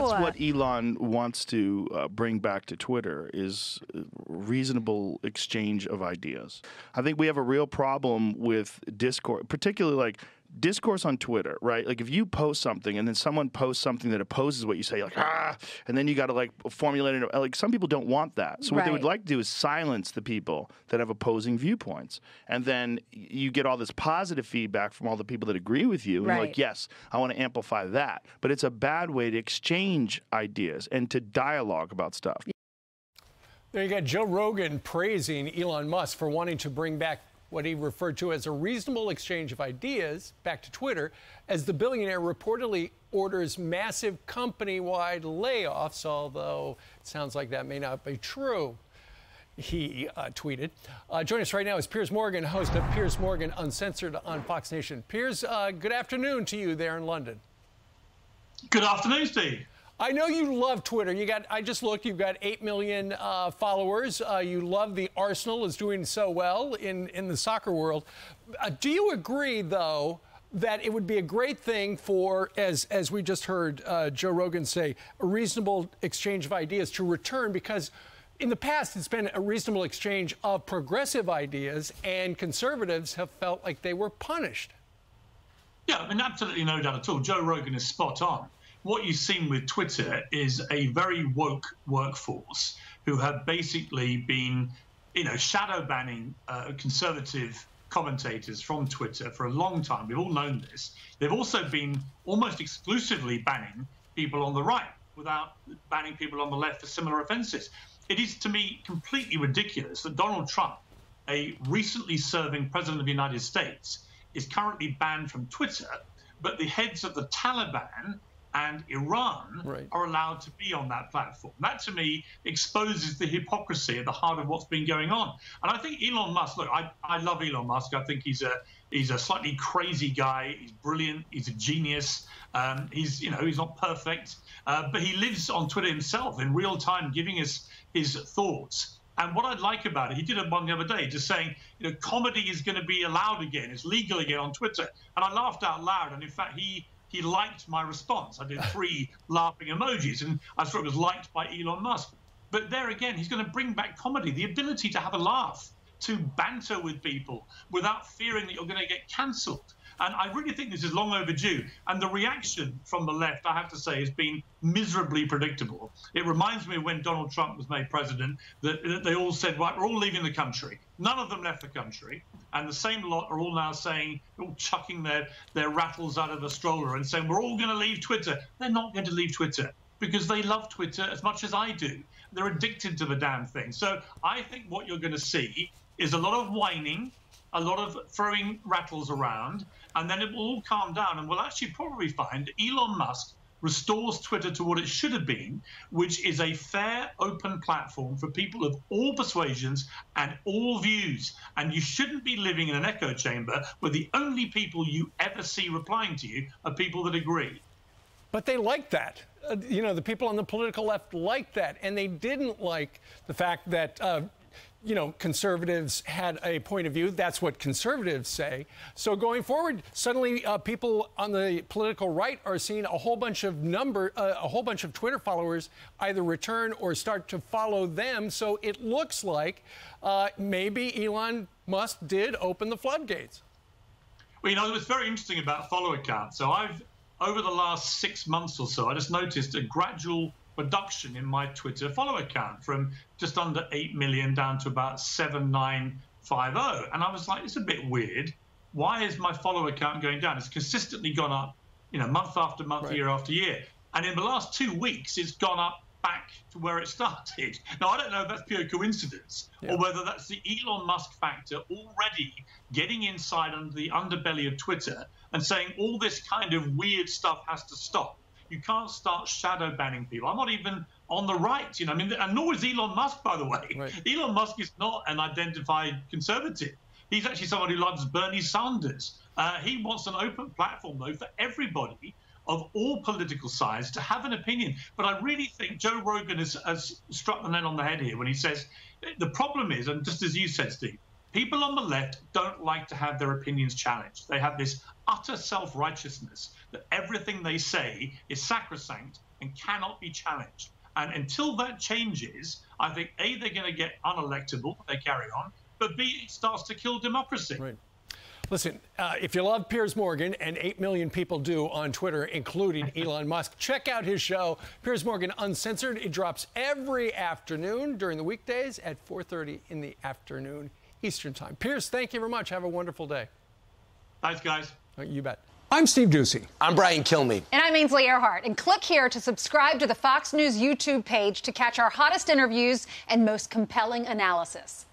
That's what Elon wants to bring back to Twitter is reasonable exchange of ideas. I think we have a real problem with discourse, particularly like discourse on Twitter, right? Like if you post something and then someone posts something that opposes what you say, like, and then you got to like formulate it. Like some people don't want that. So what they would like to do is silence the people that have opposing viewpoints. And then you get all this positive feedback from all the people that agree with you. And you're like, yes, I want to amplify that. But it's a bad way to exchange ideas and to dialogue about stuff. There you got Joe Rogan praising Elon Musk for wanting to bring back what he referred to as a reasonable exchange of ideas back to Twitter, as the billionaire reportedly orders massive company-wide layoffs, although it sounds like that may not be true, he tweeted. Joining us right now is Piers Morgan, host of Piers Morgan Uncensored on Fox Nation. Piers, good afternoon to you there in London. Good afternoon, Steve. I know you love Twitter. I just looked, you've got 8 million followers. You love the Arsenal is doing so well in the soccer world. Do you agree, though, that it would be a great thing for, as we just heard Joe Rogan say, a reasonable exchange of ideas to return? Because in the past, it's been a reasonable exchange of progressive ideas, and conservatives have felt like they were punished. Yeah, I mean, absolutely no doubt at all. Joe Rogan is spot on. What you've seen with Twitter is a very woke workforce who have basically been, shadow banning conservative commentators from Twitter for a long time. We've all known this. They've also been almost exclusively banning people on the right without banning people on the left for similar offenses. It is, to me, completely ridiculous that Donald Trump, a recently serving president of the United States, is currently banned from Twitter, but the heads of the Taliban and Iran are allowed to be on that platform. That, to me, exposes the hypocrisy at the heart of what's been going on. And I think Elon Musk, look, I love Elon Musk. I think he's a slightly crazy guy. He's brilliant. He's a genius. He's not perfect, but he lives on Twitter himself in real time, giving us his thoughts. And what I like about it, he did one the other day, just saying, comedy is going to be allowed again. It's legal again on Twitter. And I laughed out loud. And in fact, he liked my response. I did 3 laughing emojis, and I thought it was liked by Elon Musk. But there again, he's going to bring back comedy, the ability to have a laugh, to banter with people without fearing that you're going to get cancelled. And I really think this is long overdue. And the reaction from the left, I have to say, has been miserably predictable. It reminds me of when Donald Trump was made president, that they all said, right, we're all leaving the country. None of them left the country. And the same lot are all now saying, all chucking their rattles out of the stroller and saying, we're all going to leave Twitter. They're not going to leave Twitter because they love Twitter as much as I do. They're addicted to the damn thing. So I think what you're going to see is a lot of whining, a lot of throwing rattles around, and then it will all calm down, and we'll actually probably find Elon Musk restores Twitter to what it should have been, which is a fair, open platform for people of all persuasions and all views. And you shouldn't be living in an echo chamber where the only people you ever see replying to you are people that agree. But they like that. The people on the political left like that, and they didn't like the fact that conservatives had a point of view. That's what conservatives say. So going forward, suddenly people on the political right are seeing a whole bunch of Twitter followers either return or start to follow them. So it looks like maybe Elon Musk did open the floodgates. Well, it was very interesting about follower count. So over the last 6 months or so, I just noticed a gradual reduction in my Twitter follower count from just under 8 million down to about 7,950. And I was like, it's a bit weird. Why is my follower count going down? It's consistently gone up, month after month, year after year. And in the last 2 weeks, it's gone up back to where it started. Now, I don't know if that's pure coincidence or whether that's the Elon Musk factor already getting inside under the underbelly of Twitter and saying all this kind of weird stuff has to stop. You can't start shadow banning people. I'm not even on the right, and nor is Elon Musk, by the way. Elon Musk is not an identified conservative. He's actually someone who loves Bernie Sanders. He wants an open platform, though, for everybody of all political sides to have an opinion. But I really think Joe Rogan has struck the nail on the head here when he says the problem is, and just as you said, Steve, people on the left don't like to have their opinions challenged. They have this utter self-righteousness that everything they say is sacrosanct and cannot be challenged. And until that changes, I think, A, they're going to get unelectable, they carry on, but B, it starts to kill democracy. Right. Listen, if you love Piers Morgan, and 8 million people do on Twitter, including Elon Musk, check out his show, Piers Morgan Uncensored. It drops every afternoon during the weekdays at 4:30 in the afternoon Eastern Time. Piers, thank you very much. Have a wonderful day. Thanks, guys. You bet. I'm Steve Ducey. I'm Brian Kilmeade. And I'm Ainsley Earhart. And click here to subscribe to the Fox News YouTube page to catch our hottest interviews and most compelling analysis.